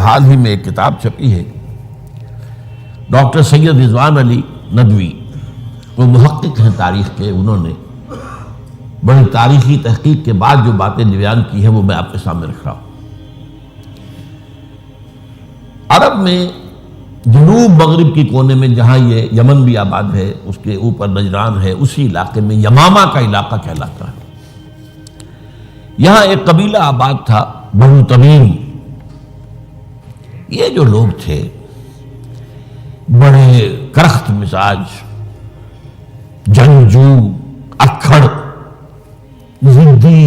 حال ہی میں ایک کتاب چھپی ہے، ڈاکٹر سید رضوان علی ندوی، وہ محقق ہیں تاریخ کے، انہوں نے بڑی تاریخی تحقیق کے بعد جو باتیں بیان کی ہیں وہ میں آپ کے سامنے رکھ رہا ہوں۔ عرب میں جنوب مغرب کی کونے میں جہاں یہ یمن بھی آباد ہے، اس کے اوپر نجران ہے، اسی علاقے میں یمامہ کا علاقہ کہلاتا ہے۔ یہاں ایک قبیلہ آباد تھا، بنو تمیم۔ یہ جو لوگ تھے بڑے کرخت مزاج، جنگجو، اکھڑ، ضدی،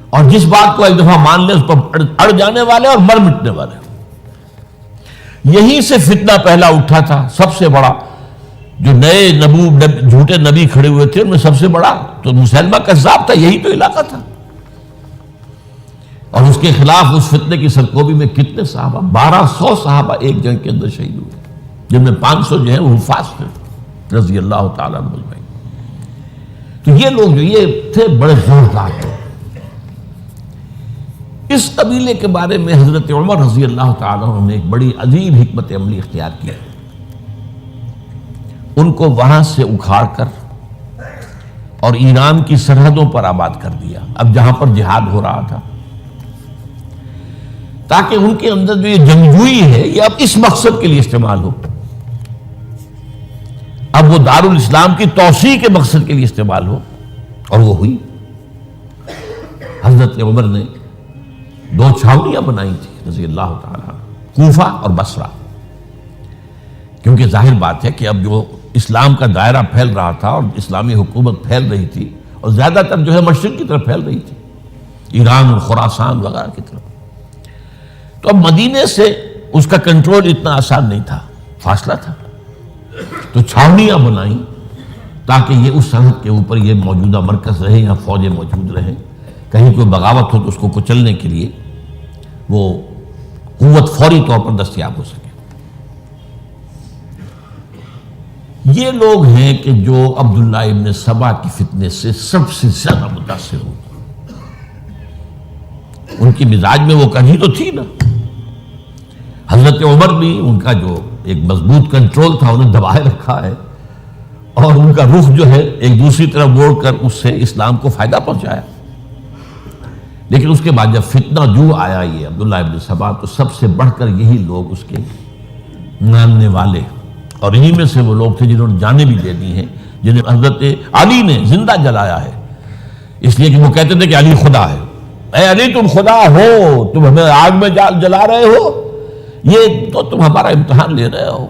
اور جس بات کو ایک دفعہ مان لے اس پر اڑ جانے والے اور مر مٹنے والے۔ یہیں سے فتنہ پہلا اٹھا تھا۔ سب سے بڑا جو نئے جھوٹے نبی کھڑے ہوئے تھے ان میں سب سے بڑا تو مسلمہ کذاب تھا، یہی تو علاقہ تھا، اور اس کے خلاف اس فتنے کی سرکوبی میں کتنے صحابہ، 1200 صحابہ ایک جنگ کے اندر شہید ہوئے، جن میں 500 جو ہیں وہ حفاظ تھے رضی اللہ تعالیٰ عنہ اجمعین۔ تو یہ لوگ جو یہ تھے بڑے زوردار تھے۔ اس قبیلے کے بارے میں حضرت عمر رضی اللہ تعالیٰ عنہ نے ایک بڑی عجیب حکمت عملی اختیار کی۔ ان کو وہاں سے اکھاڑ کر اور ایران کی سرحدوں پر آباد کر دیا، اب جہاں پر جہاد ہو رہا تھا، تاکہ ان کے اندر جو یہ جنگجوئی ہے یہ اب اس مقصد کے لیے استعمال ہو، اب وہ دارالاسلام کی توسیع کے مقصد کے لیے استعمال ہو، اور وہ ہوئی۔ حضرت عمر نے 2 چھاؤنیاں بنائی تھی رضی اللہ تعالیٰ، کوفہ اور بصرہ، کیونکہ ظاہر بات ہے کہ اب جو اسلام کا دائرہ پھیل رہا تھا اور اسلامی حکومت پھیل رہی تھی، اور زیادہ تر جو ہے مشرق کی طرف پھیل رہی تھی، ایران اور خراسان وغیرہ کی طرف، تو اب مدینے سے اس کا کنٹرول اتنا آسان نہیں تھا، فاصلہ تھا، تو چھاؤنیاں بنائیں تاکہ یہ اس سرحد کے اوپر یہ موجودہ مرکز رہے، یہاں فوجیں موجود رہیں، کہیں کوئی بغاوت ہو تو اس کو کچلنے کے لیے وہ قوت فوری طور پر دستیاب ہو سکے۔ یہ لوگ ہیں کہ جو عبداللہ ابن سبا کی فتنے سے سب سے زیادہ متاثر ہوئے۔ ان کی مزاج میں وہ کمی تو تھی نا، حضرت عمر بھی ان کا جو ایک مضبوط کنٹرول تھا انہیں دبائے رکھا ہے، اور ان کا رخ جو ہے ایک دوسری طرف موڑ کر اس سے اسلام کو فائدہ پہنچایا۔ لیکن اس کے بعد جب فتنہ جو آیا یہ عبداللہ ابن سبا، تو سب سے بڑھ کر یہی لوگ اس کے ماننے والے، اور انہی میں سے وہ لوگ تھے جنہوں نے جانیں بھی دے دی ہیں، جنہیں حضرت علی نے زندہ جلایا ہے، اس لیے کہ وہ کہتے تھے کہ علی خدا ہے۔ اے علی تم خدا ہو، تم ہمیں آگ میں جلا رہے ہو، یہ تو تم ہمارا امتحان لے رہے ہو۔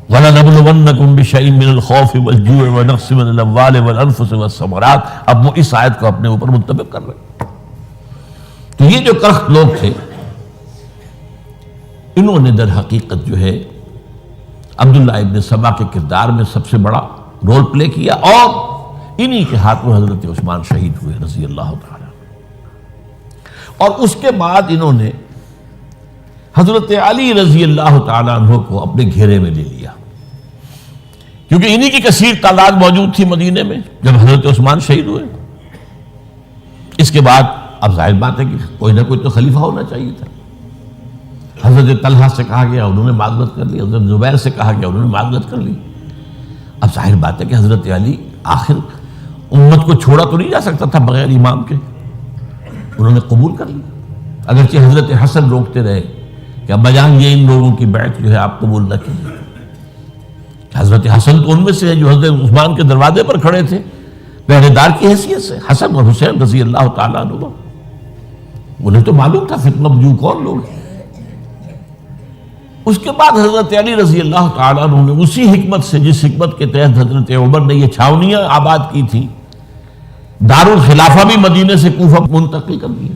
وَلَنَبْلُوَنَّكُمْ بِشَيْءٍ مِّنَ الْخَوْفِ وَالْجُوعِ وَنَقْصٍ مِّنَ الْأَمْوَالِ وَالْأَنفُسِ وَالثَّمَرَاتِ۔ اب وہ اس آیت کو اپنے اوپر منطبق کر رہے ہیں۔ تو یہ جو کرخت لوگ تھے، انہوں نے در حقیقت جو ہے عبداللہ ابن سبا کے کردار میں سب سے بڑا رول پلے کیا، اور انہی کے ہاتھوں حضرت عثمان شہید ہوئے رضی اللہ تعالیٰ۔ اور اس کے بعد انہوں نے حضرت علی رضی اللہ تعالیٰ عنہ کو اپنے گھیرے میں لے لیا، کیونکہ انہی کی کثیر تعداد موجود تھی مدینے میں جب حضرت عثمان شہید ہوئے۔ اس کے بعد اب ظاہر بات ہے کہ کوئی نہ کوئی تو خلیفہ ہونا چاہیے تھا۔ حضرت طلحہ سے کہا گیا، انہوں نے معذرت کر لی، حضرت زبیر سے کہا گیا، انہوں نے معذرت کر لی۔ اب ظاہر بات ہے کہ حضرت علی آخر امت کو چھوڑا تو نہیں جا سکتا تھا بغیر امام کے، انہوں نے قبول کر لی، اگرچہ حضرت حسن روکتے رہے کہ ابا جان یہ ان لوگوں کی بیعت جو ہے آپ قبول نہ کیجیے۔ حضرت حسن تو ان میں سے ہیں جو حضرت عثمان کے دروازے پر کھڑے تھے پہرے دار کی حیثیت سے، حسن اور حسین رضی اللہ تعالیٰ عنہ، انہیں تو معلوم تھا فتنہ جو کون لوگ ہیں۔ اس کے بعد حضرت علی رضی اللہ تعالیٰ عنہ نے اسی حکمت سے، جس حکمت کے تحت حضرت عمر نے یہ چھاونیاں آباد کی تھی، دارالخلافہ بھی مدینے سے کوفہ منتقل کر دیا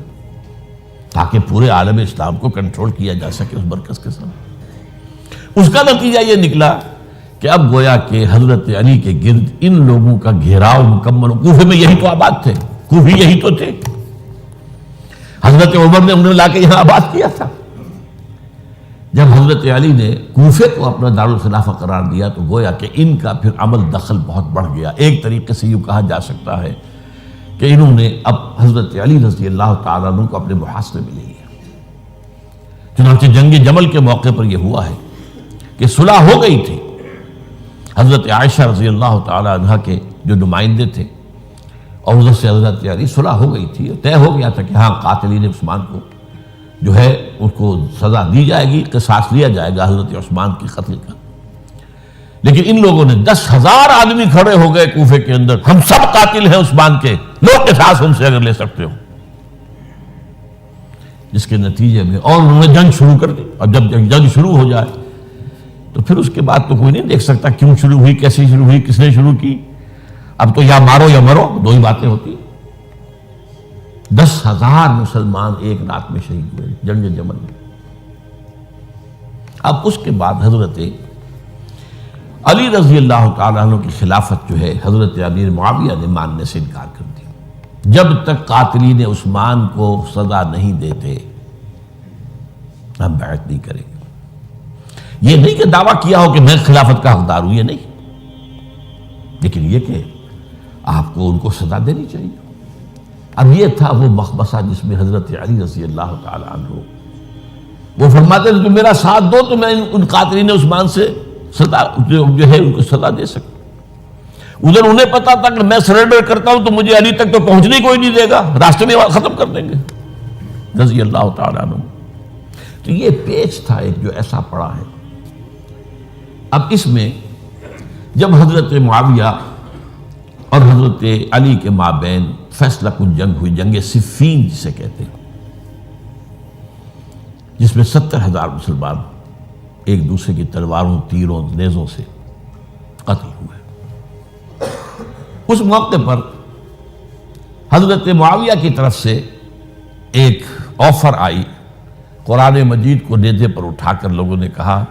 تاکہ پورے عالم اسلام کو کنٹرول کیا جا سکے اس مرکز کے ساتھ۔ اس کا نتیجہ یہ نکلا کہ اب گویا کہ حضرت علی کے گرد ان لوگوں کا گھیراؤ مکمل، کوفے میں یہی تو آباد تھے، کوفی یہی تو تھے، حضرت عمر نے انہیں لا کے یہاں آباد کیا تھا۔ جب حضرت علی نے کوفے کو اپنا دارالخلافہ قرار دیا تو گویا کہ ان کا پھر عمل دخل بہت بڑھ گیا۔ ایک طریقے سے یوں کہا جا سکتا ہے کہ انہوں نے اب حضرت علی رضی اللہ تعالیٰ عنہ کو اپنے محاصرے میں لے لیا۔ چنانچہ جنگ جمل کے موقع پر یہ ہوا ہے کہ صلح ہو گئی تھی. حضرت عائشہ رضی اللہ تعالی عنہ کے جو نمائندے تھے اور ادھر سے حضرت علی، صلح ہو گئی تھی، طے ہو گیا تھا کہ ہاں قاتلین عثمان کو جو ہے اس کو سزا دی جائے گی، قصاص لیا جائے گا حضرت عثمان کی قتل کا. لیکن ان لوگوں نے 10,000 آدمی کھڑے ہو گئے کوفے کے اندر، ہم سب قاتل ہیں عثمان کے، لوگ قصاص ہم سے اگر لے سکتے ہو. جس کے نتیجے میں اور انہوں نے جنگ شروع کر دی. اور جب جنگ شروع ہو جائے تو پھر اس کے بعد تو کوئی نہیں دیکھ سکتا کیوں شروع ہوئی، کیسے شروع ہوئی، کس نے شروع کی. اب تو یا مارو یا مرو، دو ہی باتیں ہوتی. 10,000 مسلمان ایک رات میں شہید ہوئے جنگ جمل میں. اب اس کے بعد حضرت علی رضی اللہ تعالیٰ عنہ کی خلافت جو ہے حضرت امیر معاویہ نے ماننے سے انکار کر دیا. جب تک قاتلین عثمان کو سزا نہیں دیتے ہم بیعت نہیں کریں گے. یہ نہیں کہ دعویٰ کیا ہو کہ میں خلافت کا حقدار ہوں، یہ نہیں، لیکن یہ کہ آپ کو ان کو سزا دینی چاہیے. اب یہ تھا وہ مخبصہ جس میں حضرت علی رضی اللہ تعالی عنہ وہ فرماتے تھے کہ میرا ساتھ دو تو میں ان قاتلین عثمان سے سزا جو ہے ان کو سزا دے سکتا. ادھر انہیں پتا تھا کہ میں سرنڈر کرتا ہوں تو مجھے علی تک تو پہنچنے کوئی نہیں دے گا، راستے میں ختم کر دیں گے رضی اللہ تعالی عنہ. تو یہ پیچ تھا ایک جو ایسا پڑا ہے. اب اس میں جب حضرت معاویہ اور حضرت علی کے مابین فیصلہ کن جنگ ہوئی، جنگ صفین جسے کہتے ہیں، جس میں 70,000 مسلمان ایک دوسرے کی تلواروں، تیروں، نیزوں سے قتل ہوئے. اس موقع پر حضرت معاویہ کی طرف سے ایک آفر آئی. قرآن مجید کو نیزے پر اٹھا کر لوگوں نے کہا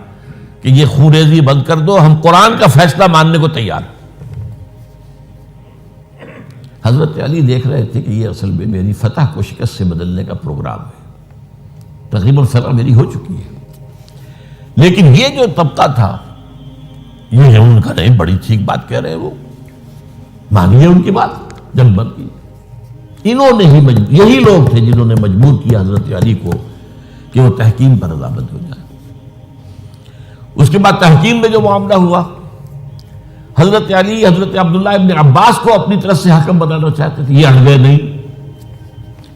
کہ یہ خوریزی بند کر دو، ہم قرآن کا فیصلہ ماننے کو تیار ہیں. حضرت علی دیکھ رہے تھے کہ یہ اصل میں میری فتح کو شکست سے بدلنے کا پروگرام ہے. تقریباً فتح میری ہو چکی ہے، لیکن یہ جو طبقہ تھا یہ ان کا نہیں، بڑی ٹھیک بات کہہ رہے ہیں، وہ مانیے ان کی بات، جنگ بند کی. انہوں نے ہی یہی لوگ تھے جنہوں نے مجبور کیا حضرت علی کو کہ وہ تحکیم پر رضامند ہو جائے. اس کے بعد تحکیم میں جو معاملہ ہوا، حضرت علی حضرت عبداللہ ابن عباس کو اپنی طرف سے حکم بنانا چاہتے تھے، یہ اڑ گئے نہیں.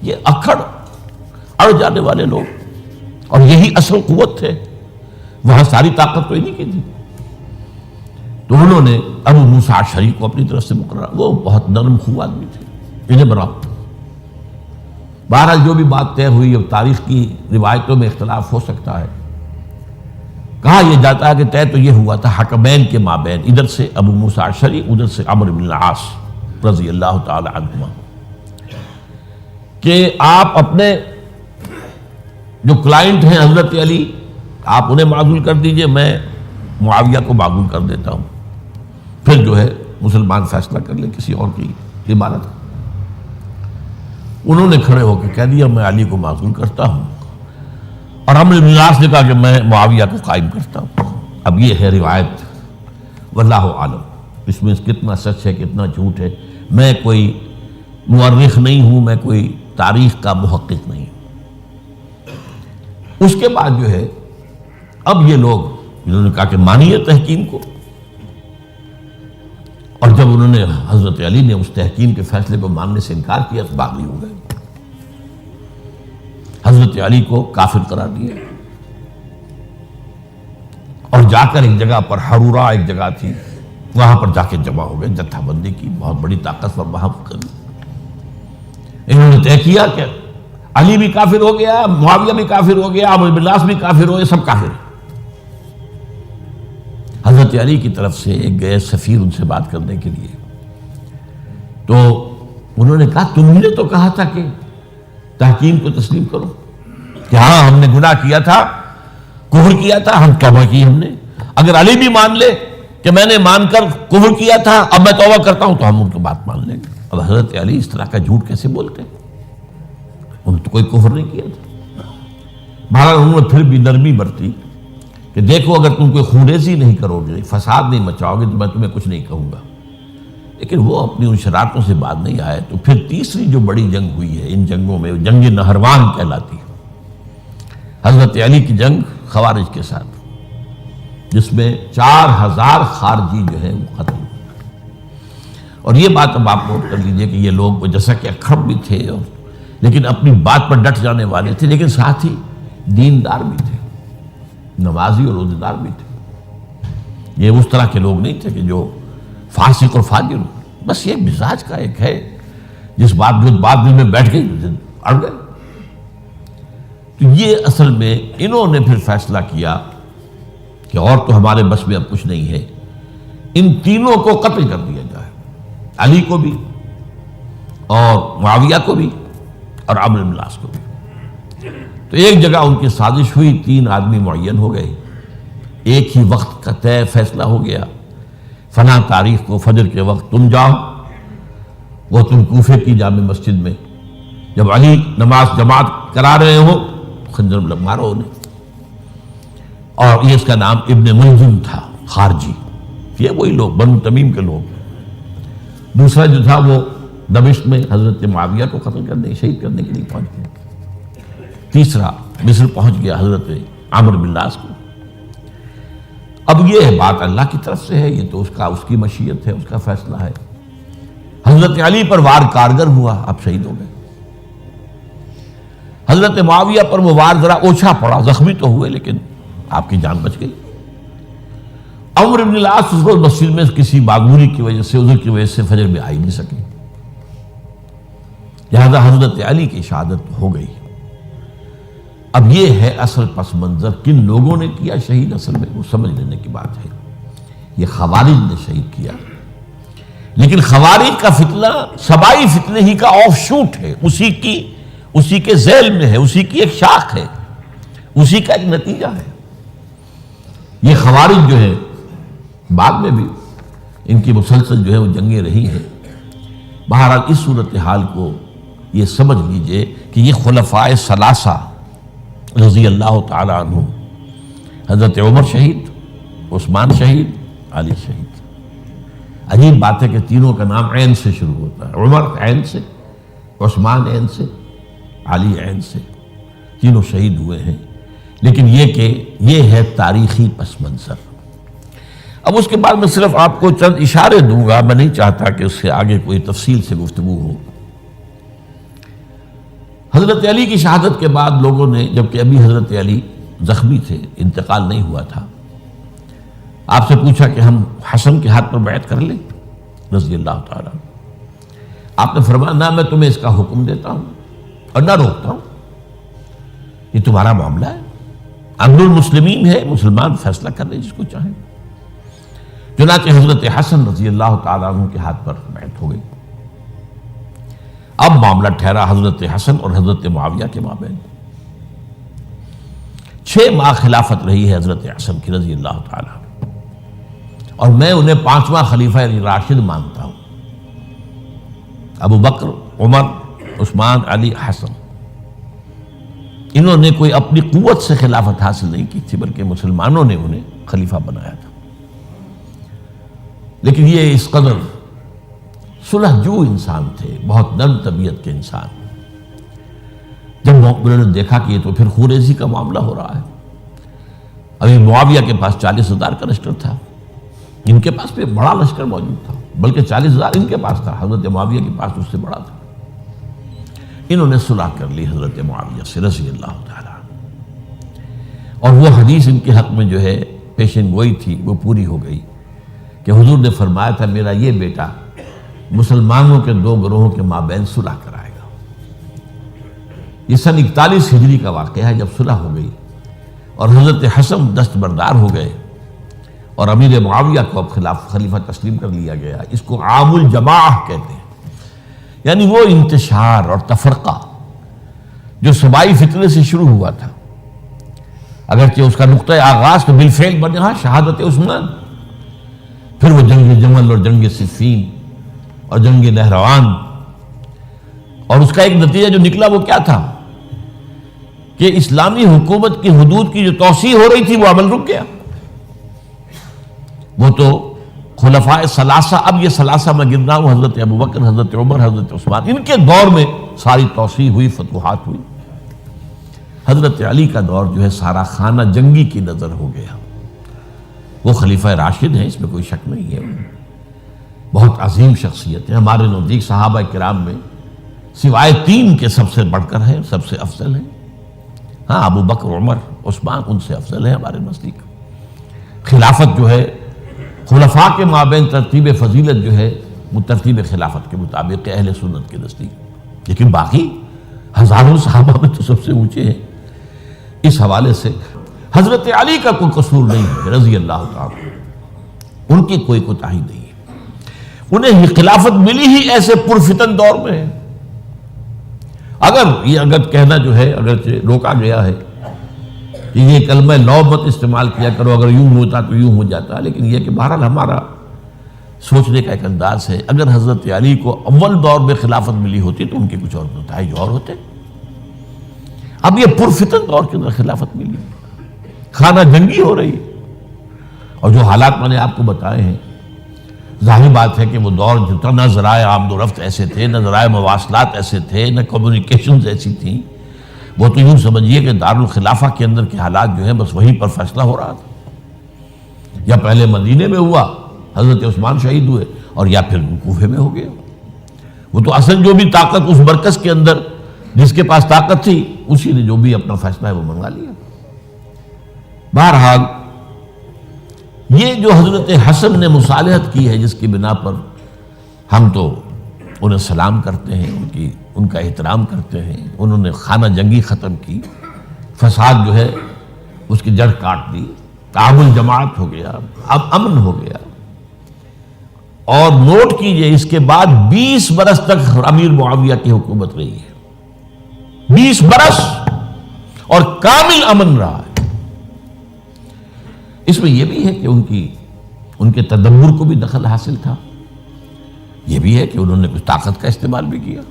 یہ اڑ جانے والے لوگ، اور یہی اصل قوت تھے، وہاں ساری طاقت تو انہیں کی تھی. تو انہوں نے ابو موسیٰ اشعری کو اپنی طرف سے مقررہ، وہ بہت نرم خو آدمی تھے، انہیں بنا. بہرحال جو بھی بات طے ہوئی، اب تاریخ کی روایتوں میں اختلاف ہو سکتا ہے. کہا یہ جاتا ہے کہ طے تو یہ ہوا تھا حکمین کے مابین، ادھر سے ابو موسیٰ اشعری، ادھر سے عمرو بن العاص رضی اللہ تعالی عنہما، کہ آپ اپنے جو کلائنٹ ہیں حضرت علی، آپ انہیں معزول کر دیجئے، میں معاویہ کو معزول کر دیتا ہوں. پھر جو ہے مسلمان فیصلہ کر لیں کسی اور کی عبادت. انہوں نے کھڑے ہو کے کہہ دیا میں علی کو معزول کرتا ہوں، اور عمرو بن العاص نے کہا کہ میں معاویہ کو قائم کرتا ہوں. اب یہ ہے روایت، واللہ عالم اس میں کتنا سچ ہے کتنا جھوٹ ہے. میں کوئی مورخ نہیں ہوں، میں کوئی تاریخ کا محقق نہیں. اس کے بعد جو ہے اب یہ لوگ انہوں نے کہا کہ مانیے تحکیم کو، اور جب انہوں نے حضرت علی نے اس تحکیم کے فیصلے کو ماننے سے انکار کیا تو باغی ہو گئے، حضرت علی کو کافر قرار دیا، اور جا کر ایک جگہ پر حرورہ ایک جگہ تھی وہاں پر جا کے جمع ہو گئے، جتھا بندی کی بہت بڑی طاقت پر وہاں کر. انہوں نے طے کیا کہ علی بھی کافر ہو گیا، معاویہ بھی کافر ہو گیا، عمرو بن العاص بھی کافر ہو گئے، سب کافر ہیں. حضرت علی کی طرف سے ایک گئے سفیر ان سے بات کرنے کے لیے، تو انہوں نے کہا تم نے تو کہا تھا کہ تحکیم کو تسلیم کرو، کہ ہاں ہم نے گناہ کیا تھا، کفر کیا تھا، ہم توبہ کی ہم نے. اگر علی بھی مان لے کہ میں نے مان کر کفر کیا تھا اب میں توبہ کرتا ہوں تو ہم ان کی بات مان لیں گے. اب حضرت علی اس طرح کا جھوٹ کیسے بولتے ہیں؟ انہوں نے تو کوئی کفر نہیں کیا تھا. بہرحال انہوں نے پھر بھی نرمی برتی کہ دیکھو اگر تم کوئی خونریزی نہیں کرو گے، فساد نہیں مچاؤ گے تو میں تمہیں کچھ نہیں کہوں گا. لیکن وہ اپنی ان شرارتوں سے بعد نہیں آئے. تو پھر تیسری جو بڑی جنگ ہوئی ہے ان جنگوں میں، جنگ نہروان کہلاتی ہے، حضرت علی کی جنگ خوارج کے ساتھ، جس میں 4000 خارجی جو ہے وہ قتل ہوئے۔ اور یہ بات اب آپ نوٹ کر لیجئے کہ یہ لوگ جیسا کہ اکھڑ بھی تھے لیکن اپنی بات پر ڈٹ جانے والے تھے، لیکن ساتھ ہی دیندار بھی تھے، نمازی اور روزہ دار بھی تھے۔ یہ اس طرح کے لوگ نہیں تھے کہ جو فاسق اور فاجر ہو، بس یہ مزاج کا ایک ہے جس بات دل میں بیٹھ گئی اڑ گئے۔ تو یہ اصل میں انہوں نے پھر فیصلہ کیا کہ اور تو ہمارے بس میں اب کچھ نہیں ہے، ان تینوں کو قتل کر دیا جائے، علی کو بھی اور معاویہ کو بھی اور عمرو بن العاص کو بھی۔ تو ایک جگہ ان کی سازش ہوئی، 3 آدمی معین ہو گئے، ایک ہی وقت کا طے فیصلہ ہو گیا، فلاں تاریخ کو فجر کے وقت تم جاؤ، وہ تم کوفے کی جامع مسجد میں، جب علی نماز جماعت کرا رہے ہو خنجر مارو انہیں۔ اور یہ اس کا نام ابن ملجم تھا، خارجی، یہ وہی لوگ بنو تمیم کے لوگ۔ دوسرا جو تھا وہ دمشق میں حضرت معاویہ کو قتل کرنے، شہید کرنے کے لیے پہنچ گیا۔ تیسرا مصر پہنچ گیا حضرت عمرو بن العاص کو۔ اب یہ بات اللہ کی طرف سے ہے، یہ تو اس کی مشیت ہے، اس کا فیصلہ ہے۔ حضرت علی پر وار کارگر ہوا، اب شہید ہو گئے۔ حضرت معاویہ پر وہ وار ذرا اوچھا پڑا، زخمی تو ہوئے لیکن آپ کی جان بچ گئی۔ عمرو بن العاص اس روز مسجد میں کسی معذوری کی وجہ سے، عذر کی وجہ سے فجر میں آئی نہیں سکے، لہذا حضرت علی کی شہادت ہو گئی۔ اب یہ ہے اصل پس منظر، کن لوگوں نے کیا شہید، اصل میں وہ سمجھ لینے کی بات ہے۔ یہ خوارج نے شہید کیا، لیکن خوارج کا فتنہ سبائی فتنے ہی کا آف شوٹ ہے، اسی کے ذیل میں ہے، اسی کی ایک شاخ ہے، اسی کا ایک نتیجہ ہے۔ یہ خوارج جو ہے بعد میں بھی ان کی مسلسل جو ہے وہ جنگیں رہی ہیں۔ بہرحال اس صورتحال کو یہ سمجھ لیجئے کہ یہ خلفائے ثلاثہ رضی اللہ تعالی عنہ، حضرت عمر شہید، عثمان شہید، علی شہید۔ عجیب بات ہے کہ تینوں کا نام عین سے شروع ہوتا ہے، عمر عین سے، عثمان عین سے، علی عین سے، تینوں شہید ہوئے ہیں۔ لیکن یہ کہ یہ ہے تاریخی پس منظر۔ اب اس کے بعد میں صرف آپ کو چند اشارے دوں گا، میں نہیں چاہتا کہ اس سے آگے کوئی تفصیل سے گفتگو ہو۔ حضرت علی کی شہادت کے بعد لوگوں نے، جبکہ ابھی حضرت علی زخمی تھے، انتقال نہیں ہوا تھا، آپ سے پوچھا کہ ہم حسن کے ہاتھ پر بیعت کر لیں رضی اللہ تعالیٰ۔ آپ نے فرمایا نہ میں تمہیں اس کا حکم دیتا ہوں اور نہ روکتا ہوں، یہ تمہارا معاملہ ہے، امر المسلمین ہے، مسلمان فیصلہ کر لیں جس کو چاہیں۔ چنانچہ حضرت حسن رضی اللہ تعالیٰ عنہ کے ہاتھ پر بیعت ہو گئی۔ اب معاملہ ٹھہرا حضرت حسن اور حضرت معاویہ کے مابین۔ 6 ماہ خلافت رہی ہے حضرت حسن کی رضی اللہ تعالیٰ، اور میں انہیں 5واں خلیفہ راشد مانتا ہوں۔ ابو بکر، عمر، عثمان، علی، حسن، انہوں نے کوئی اپنی قوت سے خلافت حاصل نہیں کی تھی، بلکہ مسلمانوں نے انہیں خلیفہ بنایا تھا۔ لیکن یہ اس قدر صلح جو انسان تھے، بہت نرم طبیعت کے انسان، جب انہوں نے دیکھا کہ یہ تو پھر خوریزی کا معاملہ ہو رہا ہے، ابھی معاویہ کے پاس 40,000 کا لشکر تھا، ان کے پاس بھی بڑا لشکر موجود تھا، بلکہ 40,000 ان کے پاس تھا، حضرت معاویہ کے پاس اس سے بڑا تھا۔ انہوں نے صلح کر لی حضرت معاویہ سے رضی اللہ تعالیٰ، اور وہ حدیث ان کے حق میں جو ہے پیشن گوئی تھی وہ پوری ہو گئی کہ حضور نے فرمایا تھا میرا یہ بیٹا مسلمانوں کے 2 گروہوں کے مابین صلح کرائے گا۔ یہ سن 41 ہجری کا واقعہ ہے، جب صلح ہو گئی اور حضرت حسن دستبردار ہو گئے اور امیر معاویہ کو اب خلیفہ تسلیم کر لیا گیا۔ اس کو عام الجماعہ کہتے ہیں، یعنی وہ انتشار اور تفرقہ جو صبائی فتنے سے شروع ہوا تھا، اگرچہ اس کا نقطہ آغاز تو بالفعل بنا شہادت عثمان، پھر وہ جنگ جمل اور جنگ صفین اور جنگ نہروان، اور اس کا ایک نتیجہ جو نکلا وہ کیا تھا کہ اسلامی حکومت کی حدود کی جو توسیع ہو رہی تھی وہ عمل رک گیا۔ وہ تو خلفائے ثلاثہ، اب یہ ثلاثہ میں گن رہا ہوں، حضرت ابو بکر، حضرت عمر، حضرت عثمان، ان کے دور میں ساری توسیع ہوئی، فتوحات ہوئی۔ حضرت علی کا دور جو ہے سارا خانہ جنگی کی نظر ہو گیا. وہ خلیفہ راشد ہیں، اس میں کوئی شک نہیں ہے، بہت عظیم شخصیت ہے، ہمارے نزدیک صحابہ کرام میں سوائے 3 کے سب سے بڑھ کر ہیں، سب سے افضل ہیں. ہاں، ابو بکر، عمر، عثمان ان سے افضل ہے ہمارے نزدیک. خلافت جو ہے خلفاء کے مابین ترتیب فضیلت جو ہے وہ ترتیب خلافت کے مطابق اہل سنت کے نزدیک، لیکن باقی ہزاروں صحابہ میں تو سب سے اونچے ہیں. اس حوالے سے حضرت علی کا کوئی قصور نہیں ہے رضی اللہ تعالی، ان کی کوئی کوتاہی نہیں ہے. انہیں خلافت ملی ہی ایسے پرفتن دور میں ہے. اگر کہنا جو ہے اگرچہ روکا گیا ہے کہ یہ کلمہ لو مت استعمال کیا کرو، اگر یوں ہوتا تو یوں ہو جاتا، لیکن یہ کہ بہرحال ہمارا سوچنے کا ایک انداز ہے. اگر حضرت علی کو اول دور میں خلافت ملی ہوتی تو ان کے کچھ اور نتائج اور ہوتے. اب یہ پرفتن دور کے اندر خلافت ملی، خانہ جنگی ہو رہی ہے، اور جو حالات میں نے آپ کو بتائے ہیں، ظاہر بات ہے کہ وہ دور جو نہ ذرائع آمد و رفت ایسے تھے، نہ ذرائع مواصلات ایسے تھے، نہ کمیونیکیشنز ایسی تھیں. وہ تو یوں سمجھیے کہ دارالخلافہ کے اندر کے حالات جو ہیں بس وہیں پر فیصلہ ہو رہا تھا. یا پہلے مدینے میں ہوا، حضرت عثمان شہید ہوئے، اور یا پھر کوفے میں ہو گیا. وہ تو اصل جو بھی طاقت اس مرکز کے اندر جس کے پاس طاقت تھی، اسی نے جو بھی اپنا فیصلہ ہے وہ منگا لیا. بہرحال یہ جو حضرت حسن نے مصالحت کی ہے، جس کی بنا پر ہم تو انہیں سلام کرتے ہیں، ان کا احترام کرتے ہیں، انہوں نے خانہ جنگی ختم کی، فساد جو ہے اس کی جڑ کاٹ دی، تعامل جماعت ہو گیا، اب امن ہو گیا. اور نوٹ کیجئے اس کے بعد 20 برس تک امیر معاویہ کی حکومت رہی ہے. 20 برس اور کامل امن رہا ہے. اس میں یہ بھی ہے کہ ان کے تدبر کو بھی دخل حاصل تھا. یہ بھی ہے کہ انہوں نے کچھ طاقت کا استعمال بھی کیا.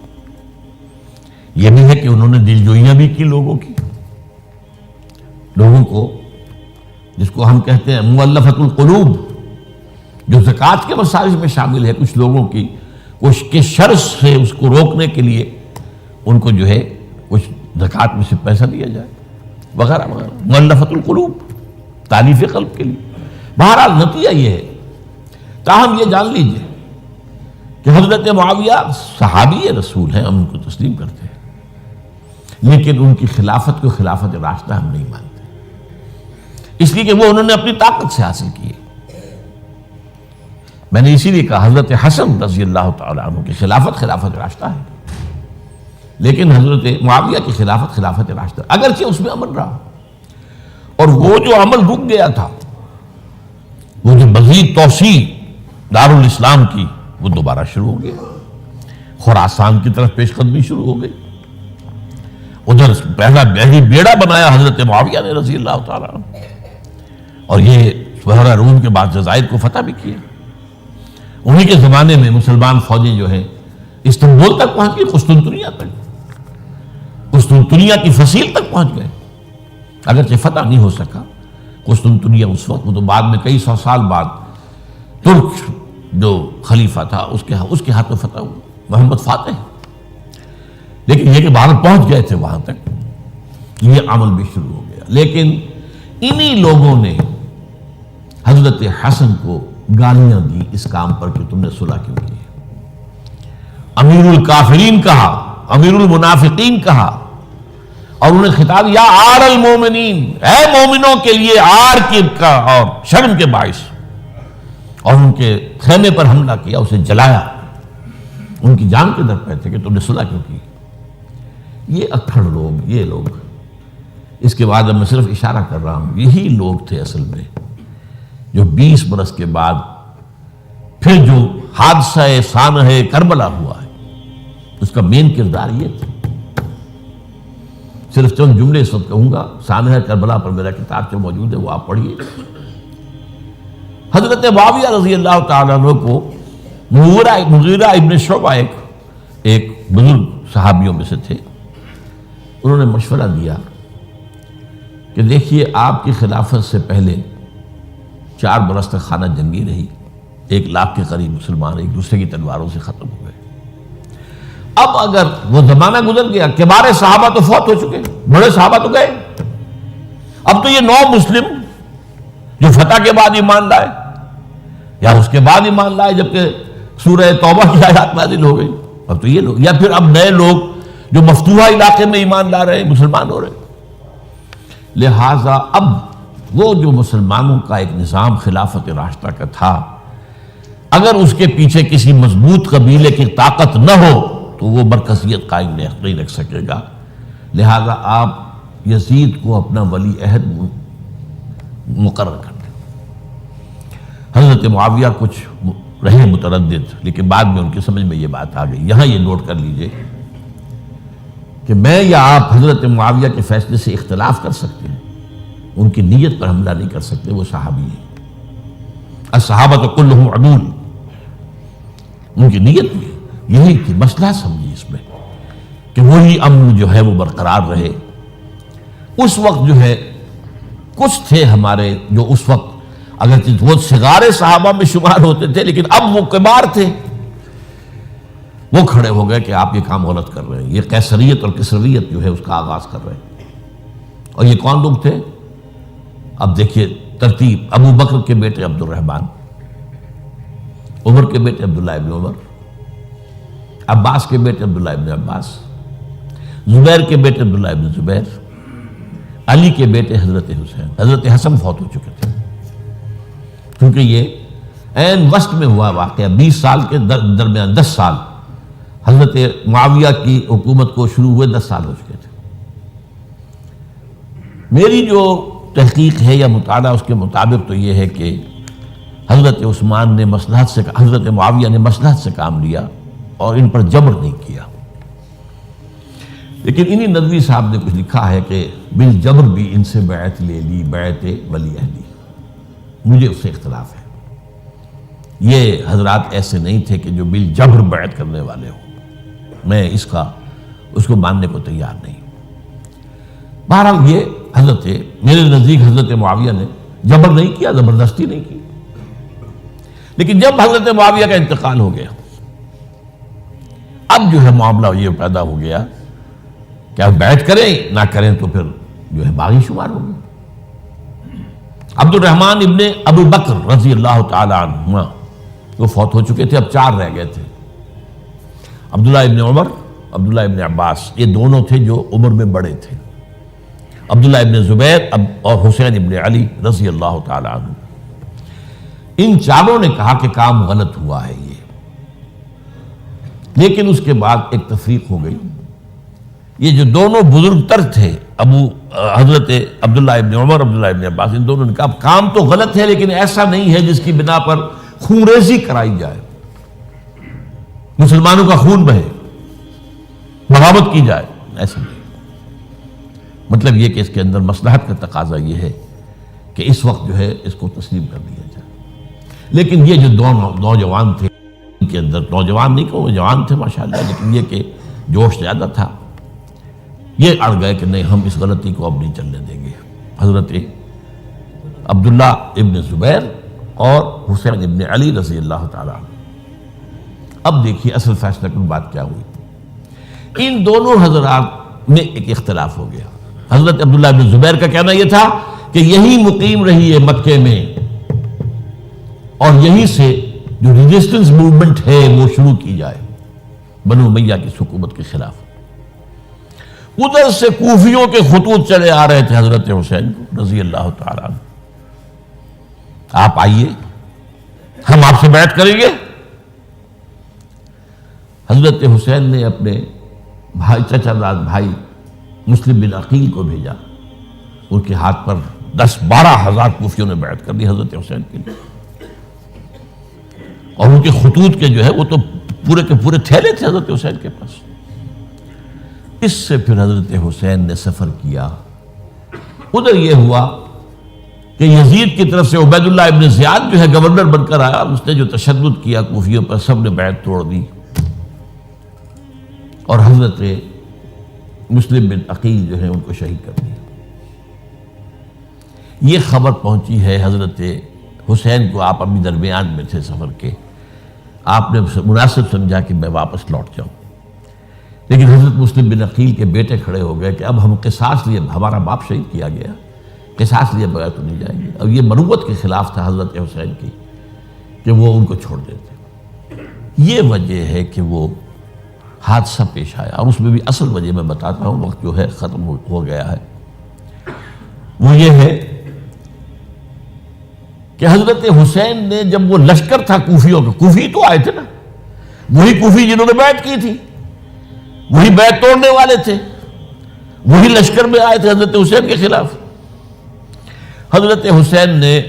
یہ بھی ہے کہ انہوں نے دلجوئیاں بھی کی لوگوں کو، جس کو ہم کہتے ہیں مؤلفۃ القلوب، جو زکوٰۃ کے مسائل میں شامل ہے. کچھ لوگوں کی کچھ کے شر سے اس کو روکنے کے لیے ان کو جو ہے کچھ زکوٰۃ میں سے پیسہ دیا جائے وغیرہ وغیرہ، مؤلفۃ القلوب، تالیف قلب کے لیے. بہرحال نتیجہ یہ ہے. تاہم یہ جان لیجئے کہ حضرت معاویہ صحابی رسول ہیں، ہم ان کو تسلیم کرتے ہیں، لیکن ان کی خلافت کو خلافت راشدہ ہم نہیں مانتے، اس لیے کہ وہ انہوں نے اپنی طاقت سے حاصل کی ہے. میں نے اسی لیے کہا حضرت حسن رضی اللہ تعالیٰ عنہ کی خلافت خلافت راشدہ ہے، لیکن حضرت معاویہ کی خلافت خلافت راشدہ، اگرچہ اس میں عمل رہا، اور وہ جو عمل رک گیا تھا، وہ جو مزید توسیع دارالاسلام کی، وہ دوبارہ شروع ہو گیا. خراسان کی طرف پیش قدمی شروع ہو گئی. ادھر پہلا بیڑا بنایا حضرت معاویہ نے رضی اللہ تعالیٰ عنہ، اور یہ بحیرہ روم کے بعد جزائر کو فتح بھی کیا. انہی کے زمانے میں مسلمان فوجیں جو ہیں استنبول تک پہنچ گئی، قسطنطنیہ کی فصیل تک پہنچ گئے. اگرچہ فتح نہیں ہو سکا قسطنطنیہ اس وقت، وہ تو بعد میں کئی 100 سال بعد ترک جو خلیفہ تھا اس کے ہاتھوں فتح ہوا، محمد فاتح. لیکن یہ کہ باہر پہنچ گئے تھے وہاں تک، یہ عمل بھی شروع ہو گیا. لیکن انہی لوگوں نے حضرت حسن کو گالیاں دی اس کام پر کہ تم نے صلح کیوں کی. امیر الکافرین کہا، امیر المنافقین کہا، اور انہیں خطاب یا آر المومنین، اے مومنوں کے لیے آر کی کا اور شرم کے باعث، اور ان کے خیمے پر حملہ کیا، اسے جلایا. ان کی جان کے در پہ تھے کہ تم نے صلح کیوں کی. یہ اکھڑ لوگ، یہ لوگ، اس کے بعد اب میں صرف اشارہ کر رہا ہوں، یہی لوگ تھے اصل میں جو 20 برس کے بعد پھر جو حادثہ سانحہ کربلا ہوا ہے اس کا مین کردار یہ تھا. صرف چند جملے اس وقت کہوں گا. سانحہ کربلا پر میرا کتاب جو موجود ہے وہ آپ پڑھیے. حضرت معاویہ رضی اللہ تعالیٰ عنہ کو مغیرہ ابن شعبہ ایک بزرگ صحابیوں میں سے تھے، انہوں نے مشورہ دیا کہ دیکھیے آپ کی خلافت سے پہلے 4 برس تک خانہ جنگی رہی، 1 لاکھ کے قریب مسلمان ایک دوسرے کی تلواروں سے ختم ہو گئے. اب اگر وہ زمانہ گزر گیا، کبار صحابہ تو فوت ہو چکے، بڑے صحابہ تو گئے، اب تو یہ نو مسلم جو فتح کے بعد ایمان لائے یا اس کے بعد ایمان لائے جبکہ سورہ توبہ کی آیات نازل ہو گئی، اب تو یہ لوگ، یا پھر اب نئے لوگ جو مفتوحہ علاقے میں ایمان لا رہے ہیں، مسلمان ہو رہے ہیں۔ لہٰذا اب وہ جو مسلمانوں کا ایک نظام خلافت راشدہ کا تھا، اگر اس کے پیچھے کسی مضبوط قبیلے کی طاقت نہ ہو تو وہ مرکزیت قائم نہیں رکھ سکے گا۔ لہذا آپ یزید کو اپنا ولی عہد مقرر کر دیں۔ حضرت معاویہ کچھ رہے متردد، لیکن بعد میں ان کی سمجھ میں یہ بات آ گئی۔ یہاں یہ نوٹ کر لیجئے کہ میں یا آپ حضرت معاویہ کے فیصلے سے اختلاف کر سکتے ہیں، ان کی نیت پر حملہ نہیں کر سکتے، وہ صحابی ہیں۔ الصحابہ کلہم عدول، ان کی نیت بھی یہی تھی، مسئلہ سمجھی اس میں کہ وہی امن جو ہے وہ برقرار رہے۔ اس وقت جو ہے کچھ تھے ہمارے جو اس وقت اگرچہ وہ صغار صحابہ میں شمار ہوتے تھے، لیکن اب وہ کبار تھے، وہ کھڑے ہو گئے کہ آپ یہ کام غلط کر رہے ہیں، یہ قیصریت اور کسرویت جو ہے اس کا آغاز کر رہے ہیں۔ اور یہ کون لوگ تھے؟ اب دیکھیے ترتیب، ابو بکر کے بیٹے عبد الرحمن، عمر کے بیٹے عبداللہ ابن عمر، عباس کے بیٹے عبداللہ ابن عباس، زبیر کے بیٹے عبداللہ ابن زبیر، علی کے بیٹے حضرت حسین۔ حضرت حسن فوت ہو چکے تھے کیونکہ یہ عین وسط میں ہوا واقعہ، 20 سال کے درمیان 10 سال حضرت معاویہ کی حکومت کو شروع ہوئے 10 سال ہو چکے تھے۔ میری جو تحقیق ہے یا مطالعہ اس کے مطابق تو یہ ہے کہ حضرت عثمان نے مصلحت سے، حضرت معاویہ نے مصلحت سے کام لیا اور ان پر جبر نہیں کیا۔ لیکن انہی ندوی صاحب نے کچھ لکھا ہے کہ بالجبر بھی ان سے بیعت لے لی، بیعت ولی عہدی، مجھے اس سے اختلاف ہے۔ یہ حضرات ایسے نہیں تھے کہ جو بالجبر بیعت کرنے والے ہوں، میں اس کو ماننے کو تیار نہیں۔ بہرحال یہ حضرت، میرے نزدیک حضرت معاویہ نے جبر نہیں کیا، زبردستی نہیں کی، لیکن جب حضرت معاویہ کا انتقال ہو گیا، اب جو ہے معاملہ یہ پیدا ہو گیا کہ آپ بیعت کریں نہ کریں تو پھر جو ہے باغی شمار ہو گئے۔ عبد الرحمن ابن ابو بکر رضی اللہ تعالی عنہما وہ فوت ہو چکے تھے، اب 4 رہ گئے تھے، عبداللہ ابن عمر، عبداللہ ابن عباس، یہ دونوں تھے جو عمر میں بڑے تھے، عبداللہ ابن زبیر اور حسین ابن علی رضی اللہ تعالی عنہ۔ ان چاروں نے کہا کہ کام غلط ہوا ہے یہ، لیکن اس کے بعد ایک تفریق ہو گئی۔ یہ جو دونوں بزرگ تر تھے، حضرت عبداللہ ابن عمر، عبداللہ ابن عباس، ان دونوں نے کہا کام تو غلط ہے لیکن ایسا نہیں ہے جس کی بنا پر خونریزی کرائی جائے، مسلمانوں کا خون بہے، بغاوت کی جائے، ایسا نہیں۔ مطلب یہ کہ اس کے اندر مصلحت کا تقاضا یہ ہے کہ اس وقت جو ہے اس کو تسلیم کر دیا جائے۔ لیکن یہ جو دو نوجوان تھے، ان کے اندر، نوجوان نہیں کہ وہ جوان تھے ماشاءاللہ، لیکن یہ کہ جوش زیادہ تھا، یہ اڑ گئے کہ نہیں، ہم اس غلطی کو اب نہیں چلنے دیں گے۔ حضرت عبداللہ ابن زبیر اور حسین ابن علی رضی اللہ تعالیٰ عنہ۔ اب دیکھیے اصل فیصلہ کن بات کیا ہوئی، ان دونوں حضرات میں ایک اختلاف ہو گیا۔ حضرت عبداللہ ابن زبیر کا کہنا یہ تھا کہ یہی مقیم رہی ہے مکے میں، اور یہیں سے جو ریزسٹنس موومنٹ ہے وہ شروع کی جائے بنو امیہ کی حکومت کے خلاف۔ ادھر سے کوفیوں کے خطوط چلے آ رہے تھے حضرت حسین کو رضی اللہ تعالیٰ عنہ، آپ آئیے، ہم آپ سے بیعت کریں گے۔ حضرت حسین نے اپنے بھائی، چچا داد بھائی مسلم بن عقیل کو بھیجا، ان کے ہاتھ پر 10-12 ہزار کوفیوں نے بیعت کر دی حضرت حسین کے لیے، اور ان کے خطوط کے جو ہے وہ تو پورے کے پورے تھیلے تھے حضرت حسین کے پاس۔ اس سے پھر حضرت حسین نے سفر کیا، ادھر یہ ہوا کہ یزید کی طرف سے عبید اللہ ابن زیاد جو ہے گورنر بن کر آیا، اس نے جو تشدد کیا کوفیوں پر، سب نے بیعت توڑ دی، اور حضرت مسلم بن عقیل جو ہے ان کو شہید کر دیا۔ یہ خبر پہنچی ہے حضرت حسین کو، آپ ابھی درمیان میں تھے سفر کے، آپ نے مناسب سمجھا کہ میں واپس لوٹ جاؤں، لیکن حضرت مسلم بن عقیل کے بیٹے کھڑے ہو گئے کہ اب ہم قصاص لیے، ہمارا باپ شہید کیا گیا، قصاص لیے بغیر تو نہیں جائیں گے۔ اب یہ مروت کے خلاف تھا حضرت حسین کی کہ وہ ان کو چھوڑ دیتے۔ یہ وجہ ہے کہ وہ حادثہ پیش آیا، اور اس میں بھی اصل وجہ میں بتاتا ہوں، وقت جو ہے ختم ہو گیا ہے۔ وہ یہ ہے کہ حضرت حسین نے جب وہ لشکر تھا کوفیوں کا، کوفی تو آئے تھے نا، وہی کوفی جنہوں نے بیعت کی تھی، وہی بیعت توڑنے والے تھے، وہی لشکر میں آئے تھے حضرت حسین کے خلاف۔ حضرت حسین نے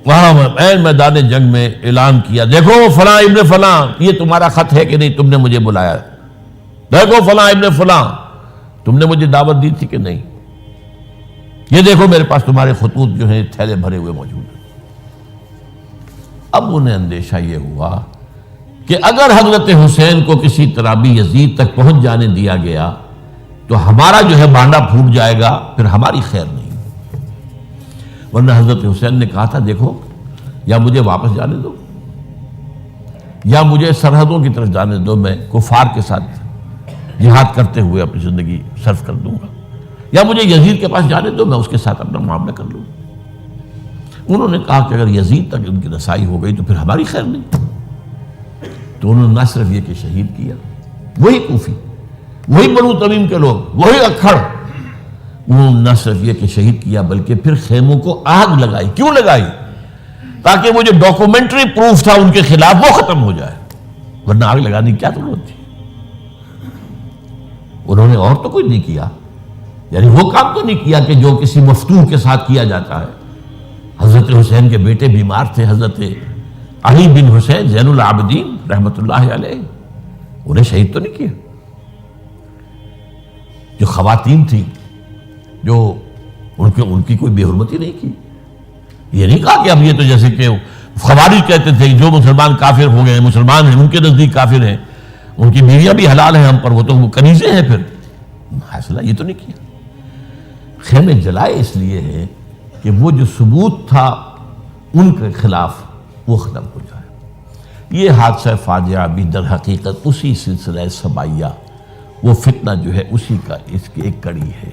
وہاں عین میدان جنگ میں اعلان کیا، دیکھو فلاں ابن فلاں، یہ تمہارا خط ہے کہ نہیں، تم نے مجھے بلایا، دیکھو فلاں ابن فلاں، تم نے مجھے دعوت دی تھی کہ نہیں، یہ دیکھو میرے پاس تمہارے خطوط جو ہیں تھیلے بھرے ہوئے موجود ہیں۔ اب انہیں اندیشہ یہ ہوا کہ اگر حضرت حسین کو کسی طرح بھی یزید تک پہنچ جانے دیا گیا تو ہمارا جو ہے بانڈا پھوٹ جائے گا، پھر ہماری خیر نہیں۔ ورنہ حضرت حسین نے کہا تھا، دیکھو یا مجھے واپس جانے دو، یا مجھے سرحدوں کی طرف جانے دو، میں کفار کے ساتھ جہاد کرتے ہوئے اپنی زندگی صرف کر دوں گا، یا مجھے یزید کے پاس جانے دو، میں اس کے ساتھ اپنا معاملہ کر لوں۔ انہوں نے کہا کہ اگر یزید تک ان کی رسائی ہو گئی تو پھر ہماری خیر نہیں۔ تو انہوں نے نہ صرف یہ کہ شہید کیا، وہی کوفی، وہی بنو تمیم کے لوگ، وہی اکھڑ، انہوں نے نہ صرف یہ کہ شہید کیا بلکہ پھر خیموں کو آگ لگائی۔ کیوں لگائی؟ تاکہ وہ جو ڈاکومنٹری پروف تھا ان کے خلاف وہ ختم ہو جائے، ورنہ آگ لگانے کی کیا ضرورت تھی؟ انہوں نے اور تو کوئی نہیں کیا، یعنی وہ کام تو نہیں کیا کہ جو کسی مفتون کے ساتھ کیا جاتا ہے۔ حضرت حسین کے بیٹے بیمار تھے، حضرت علی بن حسین زین العابدین رحمۃ اللہ علیہ، انہیں شہید تو نہیں کیا۔ جو خواتین تھیں جو ان کی کوئی بے حرمتی نہیں کی، یہ نہیں کہا کہ اب یہ تو جیسے کہ خوارج کہتے تھے جو مسلمان کافر ہو گئے، مسلمان ہیں ان کے نزدیک کافر ہیں، ان کی بیویاں بھی حلال ہیں ہم پر، وہ تو کنیزیں ہیں، پھر حاصلہ یہ تو نہیں کیا۔ خیمے جلائے اس لیے ہے کہ وہ جو ثبوت تھا ان کے خلاف وہ ختم ہو جائے۔ یہ حادثہ فاجعہ بھی در حقیقت اسی سلسلہ سبائیہ، وہ فتنہ جو ہے اسی کا اس کی ایک کڑی ہے۔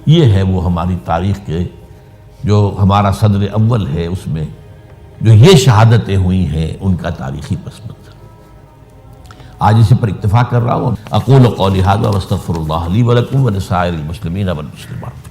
یہ ہے وہ ہماری تاریخ کے جو ہمارا صدر اول ہے، اس میں جو یہ شہادتیں ہوئی ہیں ان کا تاریخی پس منظر۔ آج اسی پر اکتفا کر رہا ہوں۔ اقول قولی ھذا واستغفر اللہ لی ولکم ولسائر المسلمین والمسلمات۔